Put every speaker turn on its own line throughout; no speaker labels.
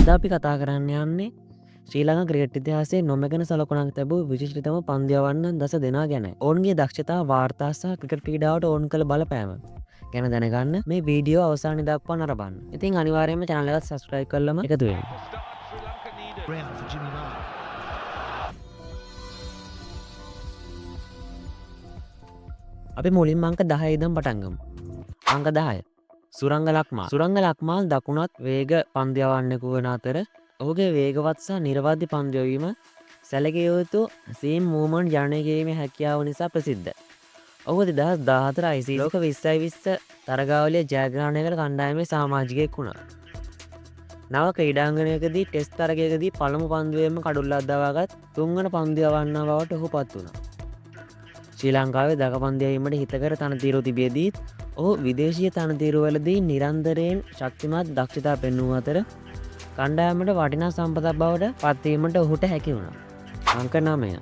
අද අපි කතා කරන්න යන්නේ ශ්‍රී ලංකා ක්‍රිකට් ඉතිහාසයේ නොමැකෙන සලකුණක් තිබූ විශිෂ්ටතම පන්දු යවන්න දස දෙනා ගැන. ඔවුන්ගේ දක්ෂතා වාර්තා සහ ක්‍රිකට් ක්‍රීඩාවට ඔවුන් කළ බලපෑම ගැන දැනගන්න මේ වීඩියෝ අවසානයේ දක්වා නරඹන්න. ඉතින් අනිවාර්යයෙන්ම channel එකට subscribe කරලම එකතු වෙන්න. අපි මුලින්ම අංක 10 ඉඳන් පටන් ගමු. අංක 10. සුරංග ලක්මාල්. සුරංග ලක්මාල් දකුණත් වේග පන්දු යවන්නෙකු වන අතර ඔහුගේ වේගවත් සහ නිර්වාද්‍ය පන්දු යැවීම සැලකිය යුතු සීම් මූවමන්ට් ජනනය කිරීමේ හැකියාව නිසා ප්‍රසිද්ධයි. ඔහු 2014 ICC ලෝක 2020 තරගාවලිය ජයග්‍රහණය කළ කණ්ඩායමේ සමාජිකයෙක් වුණා. නව ක්‍රීඩාංගණයකදී ටෙස්ට් තරගයකදී පළමු පන්දුවේම කඩුල්ලක් දවාගත් තුන්වන පන්දු යවන්නා බවට ඔහු පත් වුණා. ශ්‍රී ලංකාවේ දක පන්දු යැවීමට හිතකර තනතිරු තිබියදීත් ඔහු විදේශීය තනතිරුවලදී නිරන්තරයෙන් ශක්තිමත් දක්ෂතා පෙන්වූ අතර කණ්ඩායමට වටිනා සම්පතක් බවට පත්වීමට ඔහුට හැකි වුණා. අංක 9.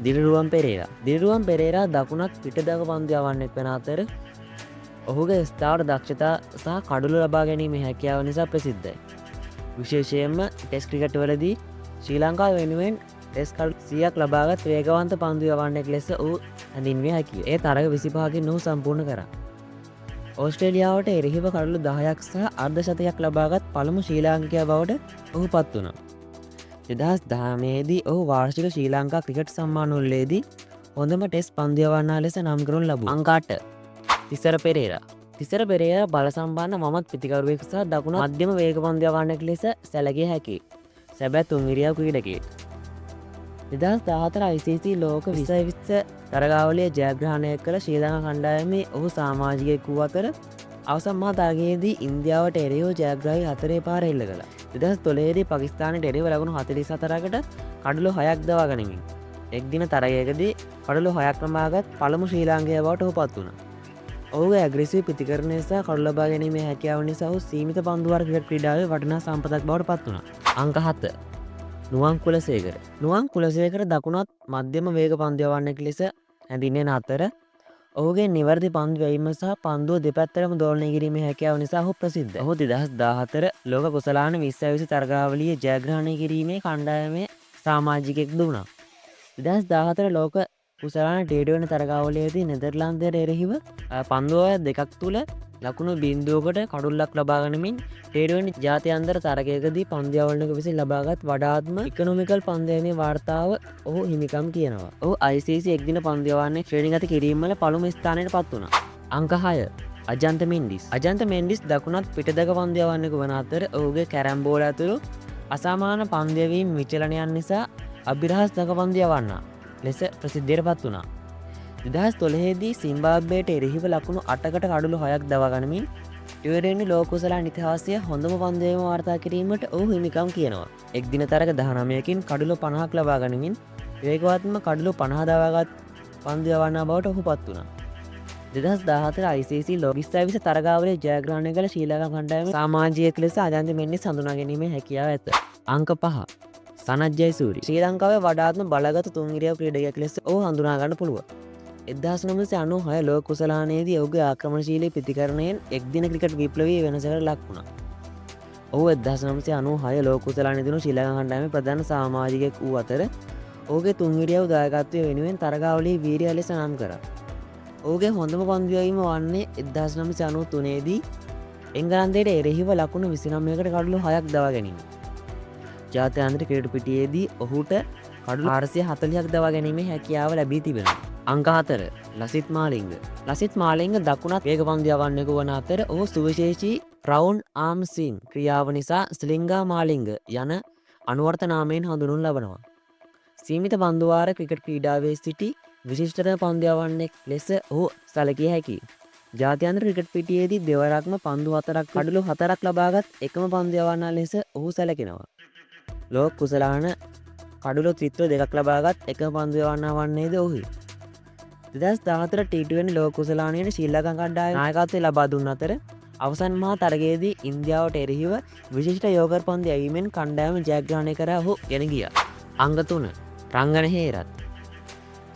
දිලිරුවන් පෙරේරා. දිලිරුවන් පෙරේරා දකුණත් පිටදක පන්දු යවන්නෙක් වන අතර ඔහුගේ ස්ථාවර දක්ෂතා සහ කඩුළු ලබා ගැනීමේ හැකියාව නිසා ප්‍රසිද්ධයි. විශේෂයෙන්ම ටෙස්ට් ක්‍රිකට් වලදී ශ්‍රී ලංකාව වෙනුවෙන් ටෙස්ට් කඩුළු 100ක් ලබාගත් වේගවන්ත පන්දු යවන්නෙක් ලෙස ඔහු හැඳින්විය හැකිය. ඒ තරග 25කින් ඔහු සම්පූර්ණ කරා. ඕස්ට්‍රේලියාවට එරෙහිව කඩුළු 10ක් සහ අර්ධ ශතයක් ලබාගත් පළමු ශ්‍රී ලාංකිකයා බවට ඔහු පත් වුණා. 2019 දී ඔහු වාර්ෂික ශ්‍රී ලංකා ක්‍රිකට් සම්මාන උළෙලේදී හොඳම ටෙස්ට් පන්දු යවන්නා ලෙස නම් කරනු ලැබුවා. අංක 8. තිසර පෙරේරා. තිසර පෙරේරා බල සම්පන්න මමත් පිතිකරුවෙක් සහ දකුණ මධ්‍යම වේග පන්දු යවන්නෙක් ලෙස සැලකිය හැකියි. සැබෑ තුන්විරියා ක්‍රීඩකයෙක්. 2014 ICC ලෝක 2020 තරගාවලිය ජයග්‍රහණය කළ ශ්‍රී ලංකා කණ්ඩායමේ ඔහු සමාජිකයෙක් වූ අතර අවසන් මහා තරගයේදී ඉන්දියාවට එරෙහිව ජයග්‍රාහී 4 පාර එල්ල කළා. 2013 දී පාකිස්තානයට එරෙහිව ලැබුණු 44කට කඩලු 6ක් දවා ගනිමින් එක් දින තරගයකදී කඩලු 6ක් ලබාගත් පළමු ශ්‍රී ලාංකිකයා බවට ඔහු පත් වුණා. ඔහුගේ ඇග්‍රෙසිව් ප්‍රතිකරණය සහ කඩලු ලබා ගැනීමේ හැකියාව නිසා ඔහු සීමිත පන්දු වාර ක්‍රිකට් ක්‍රීඩාවේ වටිනා සම්පතක් බවට පත් වුණා. අංක 7. නුවන් කුලසේකර. නුවන් කුලසේකර දකුණත් මධ්‍යම වේග පන්දු යවන්නෙක් ලෙස හැඳින්වෙන අතර ඔහුගේ නිවැරදි පන්දු යැවීම සහ පන්දුව දෙපැත්තටම දෝලනය කිරීමේ හැකියාව නිසා ඔහු ප්‍රසිද්ධයි. ඔහු 2014 ලෝක කුසලාන 2020 තරගාවලිය ජයග්‍රහණය කිරීමේ කණ්ඩායමේ සමාජිකයෙක් වුණා. 2014 ලෝක කුසලාන T20 තරගාවලියේදී නෙදර්ලන්තයට එරෙහිව පන්දුව දෙකක් තුල ලකුණු බිඳුවකට කඩුල්ලක් ලබා ගනිමින් T20 ජාත්‍යන්තර තරගයකදී පන්දු යවන්නක විසින් ලබාගත් වඩාත්ම ඉකොනොමිකල් පන්දු යැවීමේ වාර්තාව ඔහු හිමිකම් කියනවා. ඔහු ICC එක්දින පන්දු යවන්නේ ශ්‍රේණිගත කිරීම වල පළමු ස්ථානයට පත් වුණා. අංක 6. අජන්ත මෙන්ඩිස්. අජන්ත මෙන්ඩිස් දකුණත් පිටදක පන්දු යවන්නෙකු වන අතර ඔහුගේ කැරම් බෝල ඇතුළු අසමාන පන්දු යැවීම් විචලනයන් නිසා අභිරහස් දක පන්දු යවන්නා ලෙස ප්‍රසිද්ධියට පත් වුණා. 2013 දී සිම්බාබ්වේට එරෙහිව ලකුණු 8කට කඩලු 6ක් දවා ගනිමින් T20 ලෝක කුසලාන ඉතිහාසයේ හොඳම පන්දු යැවීම වාර්තා කිරීමට ඔහු හිමිකම් කියනවා. එක් දින තරග 19කින් කඩලු 50ක් ලබා ගනිමින් වේගවත්ම කඩලු 50 දවාගත් පන්දු යවන්නා බවට ඔහු පත් වුණා. 2014 ICC ලෝක 2020 තරගාවලිය ජයග්‍රහණය කළ ශ්‍රී ලංකා කණ්ඩායමේ සමාජිකයෙක් ලෙස අජන්ත මෙන්ඩිස් හඳුනා ගැනීමේ හැකියාව ඇත. අංක 5. සනත් ජයසූරිය. ශ්‍රී ලංකාවේ වඩාත්ම බලගත් තුන්විරියා ක්‍රීඩකයෙක් ලෙස ඔහු හඳුනා ගන්න පුළුවන්. 1996 ලෝක කුසලානයේදී ඔහුගේ ආක්‍රමණශීලී ප්‍රතිකරණයෙන් එක්දින ක්‍රිකට් විප්ලවීය වෙනසකට ලක් වුණා. ඔහු 1996 ලෝක කුසලානයේදී ශ්‍රී ලංකා කණ්ඩායමේ ප්‍රධාන සමාජිකයෙක් වූ අතර ඔහුගේ තුන්විරියව දායකත්වය වෙනුවෙන් තරගාවලියේ වීරිය ලෙස නම් කරා. ඔහුගේ හොඳම පන්දු යැවීම වන්නේ 1993 දී එංගලන්තයට එරෙහිව ලකුණු 29කට කඩලු 6ක් දවා ගැනීම. ජාත්‍යන්තර ක්‍රිකට් පිටියේදී ඔහුට කඩලු 440ක් දවා ගැනීමේ හැකියාව ලැබී තිබෙනවා. අංක 4. ලසිත් මාලිංග. ලසිත් මාලිංග දකුණත් වේග පන්දු යවන්නෙකු වන අතර ඔහු සුවිශේෂී රවුන්ඩ් ආම් ස්විං ක්‍රියාව නිසා ස්ලිංගා මාලිංග යන අනුවර්ත නාමයෙන් හඳුන්වනු ලබනවා. සීමිත පන්දු වාර ක්‍රිකට් ක්‍රීඩාවේ සිටි විශිෂ්ටතම පන්දු යවන්නෙක් ලෙස ඔහු සැලකිය හැකියි. ජාත්‍යන්තර ක්‍රිකට් පිටියේදී දෙවරක්ම පන්දු 4ක් කඩලු 4ක් ලබාගත් එකම පන්දු යවන්නා ලෙස ඔහු සැලකෙනවා. ලෝක කුසලාන කඩලු ත්‍රිත්ව දෙකක් ලබාගත් එකම පන්දු යවන්නා වන්නේද ඔහුයි. 2014 T20 ලෝක කුසලානයේ ශ්‍රී ලංකා කණ්ඩායම නායකත්වය ලබා දුන් අතර අවසන් මහා තරගයේදී ඉන්දියාවට එරෙහිව විශිෂ්ට යෝගර් පන්දු යැවීමෙන් කණ්ඩායම ජයග්‍රහණය කර ඔහු ගෙන ගියා. අංක 3. රංගන හේරත්.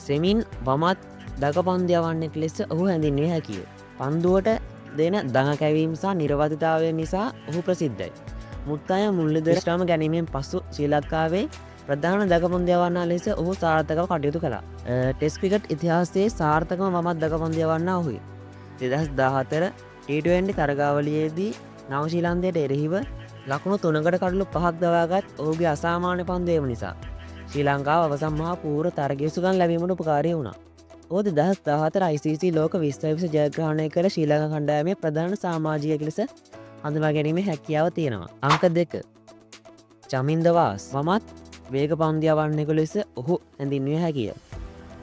සෙමින් වමත් දක පන්දු යවන්නෙක් ලෙස ඔහු හැඳින්විය හැකිය. පන්දුවට දෙන දඟ කැවීම සහ නිර්වාදිතාවය නිසා ඔහු ප්‍රසිද්ධයි. මුත්තය මුල්ලිද ශ්‍රාම ගැනීමෙන් පසු ශ්‍රී ලංකාවේ ප්‍රධාන දකපොන්දයවන්නා ලෙස ඔහු සාර්ථකව කටයුතු කළා. ටෙස් ක්‍රිකට් ඉතිහාසයේ සාර්ථකම මමත් දකපොන්දයවන්න ඔහුයි. 2014 T20 තරගාවලියේදී නවශීලන්දයට එරෙහිව ලකුණු 3කට කඩලු 5ක් දවාගත් ඔහුගේ අසාමාන්‍ය පන්දුවීම නිසා ශ්‍රී ලංකාව අවසන් මහා පූර්ව තරගයසුකන් ලැබීමට උපකාරී වුණා. ඔහු 2014 ICC ලෝක 20 ජයග්‍රහණය කළ ශ්‍රී ලංකා කණ්ඩායමේ ප්‍රධාන සමාජිකයෙක් ලෙස හඳුනා ගැනීමේ හැකියාව තියෙනවා. අංක 2 චමින්ද වාස් මමත් වේග පන්දියවන්නෙකු ලෙස ඔහු හැඳින්විය හැකිය.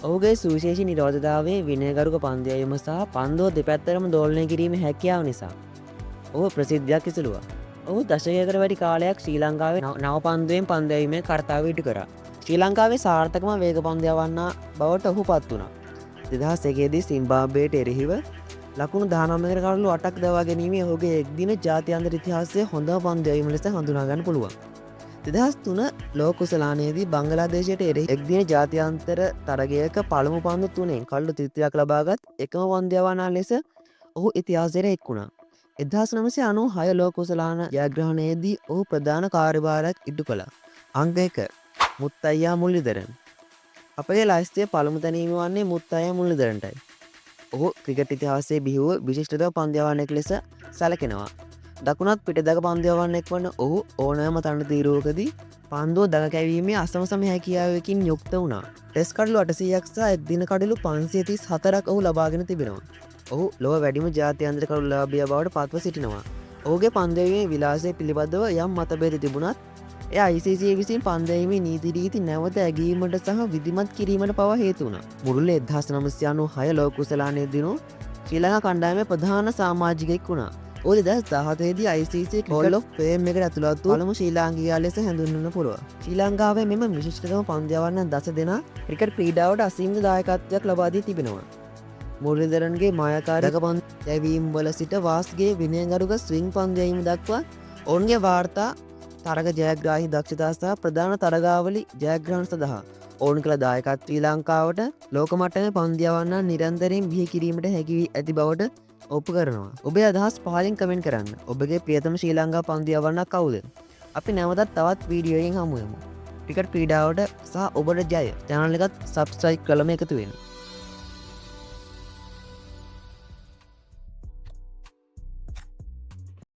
ඔහුගේ සුවිශේෂී නිරෝධතාවයේ විනයගරුක පන්දියවීම සහ පන්දුව දෙපැත්තරම දෝලනය කිරීම හැකියාව නිසා ඔහු ප්‍රසිද්ධයක් ඉසලුවා. ඔහු දශකයකට වැඩි කාලයක් ශ්‍රී ලංකාවේ නව පන්දුවෙන් පන්දවීමේ කර්තාව ඉටු කරා. ශ්‍රී ලංකාවේ සාර්ථකම වේග පන්දියවන්නා බවට ඔහු පත් වුණා. 2001 සිම්බාබ්වේට එරෙහිව ලකුණු 19කට කඩලු 8ක් දවා ගැනීම ඔහුගේ එක්දින ජාත්‍යන්තර ඉතිහාසයේ හොඳම පන්දුවීම ලෙස හඳුනා ගන්න පුළුවන්. 2003 ලෝක කුසලානයේදී බංගලාදේශයට එරෙහි එක්දින ජාත්‍යන්තර තරගයක පළමු පන්දු 3න් කඩලු 30ක් ලබාගත් එකම පන්දියවන්නා ලෙස ඔහු ඉතිහාසයට එක් වුණා. 1996 ලෝක කුසලාන ජයග්‍රහණයේදී ඔහු ප්‍රධාන කාර්යභාරයක් ඉටු කළා. අංක 1 මුත්තයියා මුරලිදරන් අපගේ ලයිස්තුවේ පළමු තැනීම වන්නේ මුත්තයියා මුරලිදරන්ටයි. ඔහු ක්‍රිකට් ඉතිහාසයේ බිහිව විශිෂ්ටතම පන්දියවන්නෙක් ලෙස සැලකෙනවා. දකුණත් පිටදක පන්දියවන්නෙක් වන ඔහු ඕනෑම තනට තීරුවකදී පන්දුව දග කැවීමේ අසමසම හැකියාවකින් යුක්ත වුණා. ටෙස් කඩලු 800ක් සහ එක්දින කඩලු 534ක් ඔහු ලබාගෙන තිබෙනවා. ඔහු ලොව වැඩිම ජාත්‍යන්තර කඩලු ලාභියා බවට පත්ව සිටිනවා. ඔහුගේ පන්දවීමේ විලාසය පිළිබඳව යම් මතභේද තිබුණත් එය ICC විසින් පන්දවීමේ නීති රීති නැවත ඇගීමට සහ විධිමත් කිරීමට පවා හේතු වුණා. මුළුල්ලේ 1996 ලෝක කුසලානයේ දිනු ශ්‍රී ලංකා කණ්ඩායමේ ප්‍රධාන සමාජිකයෙක් වුණා. ඔහු 2017 දී ICC Hall of Fame එකට ඇතුළත් වූ පළමු ශ්‍රී ලාංකිකයා ලෙස හැඳින්වෙන්න පුළුවන්. ශ්‍රී ලංකාවේ මෙම විශිෂ්ටතම පන්දියවන්න 10 දෙනා ක්‍රිකට් ක්‍රීඩාවට අසීමිත දායකත්වයක් ලබා දී තිබෙනවා. මුරලිදරන්ගේ මායාකාරී පන්දවීම් වල සිට වාස්ගේ විනයගරුක ස්විං පන්දවීම දක්වා ඔවුන්ගේ වාර්තා තරග ජයග්‍රාහී දක්ෂතා සහ ප්‍රධාන තරගාවලි ජයග්‍රහණ සඳහා ඔවුන් කළ දායකත්වය ශ්‍රී ලංකාවට ලෝක මට්ටමේ පන්දියවන්න නිරන්තරයෙන් බිහි කිරීමට හැකි වී ඇති බවට ඔප්පු කරනවා. ඔබේ අදහස් පහලින් කමෙන්ට් කරන්න. ඔබගේ ප්‍රියතම ශ්‍රී ලංකා පන්දියවන්න කවුද? අපි නැවතත් තවත් වීඩියෝකින් හමු වෙමු. ක්‍රිකට් ක්‍රීඩාවට සහ ඔබට ජය. channel එකත් subscribe කරලම එකතු වෙන්න.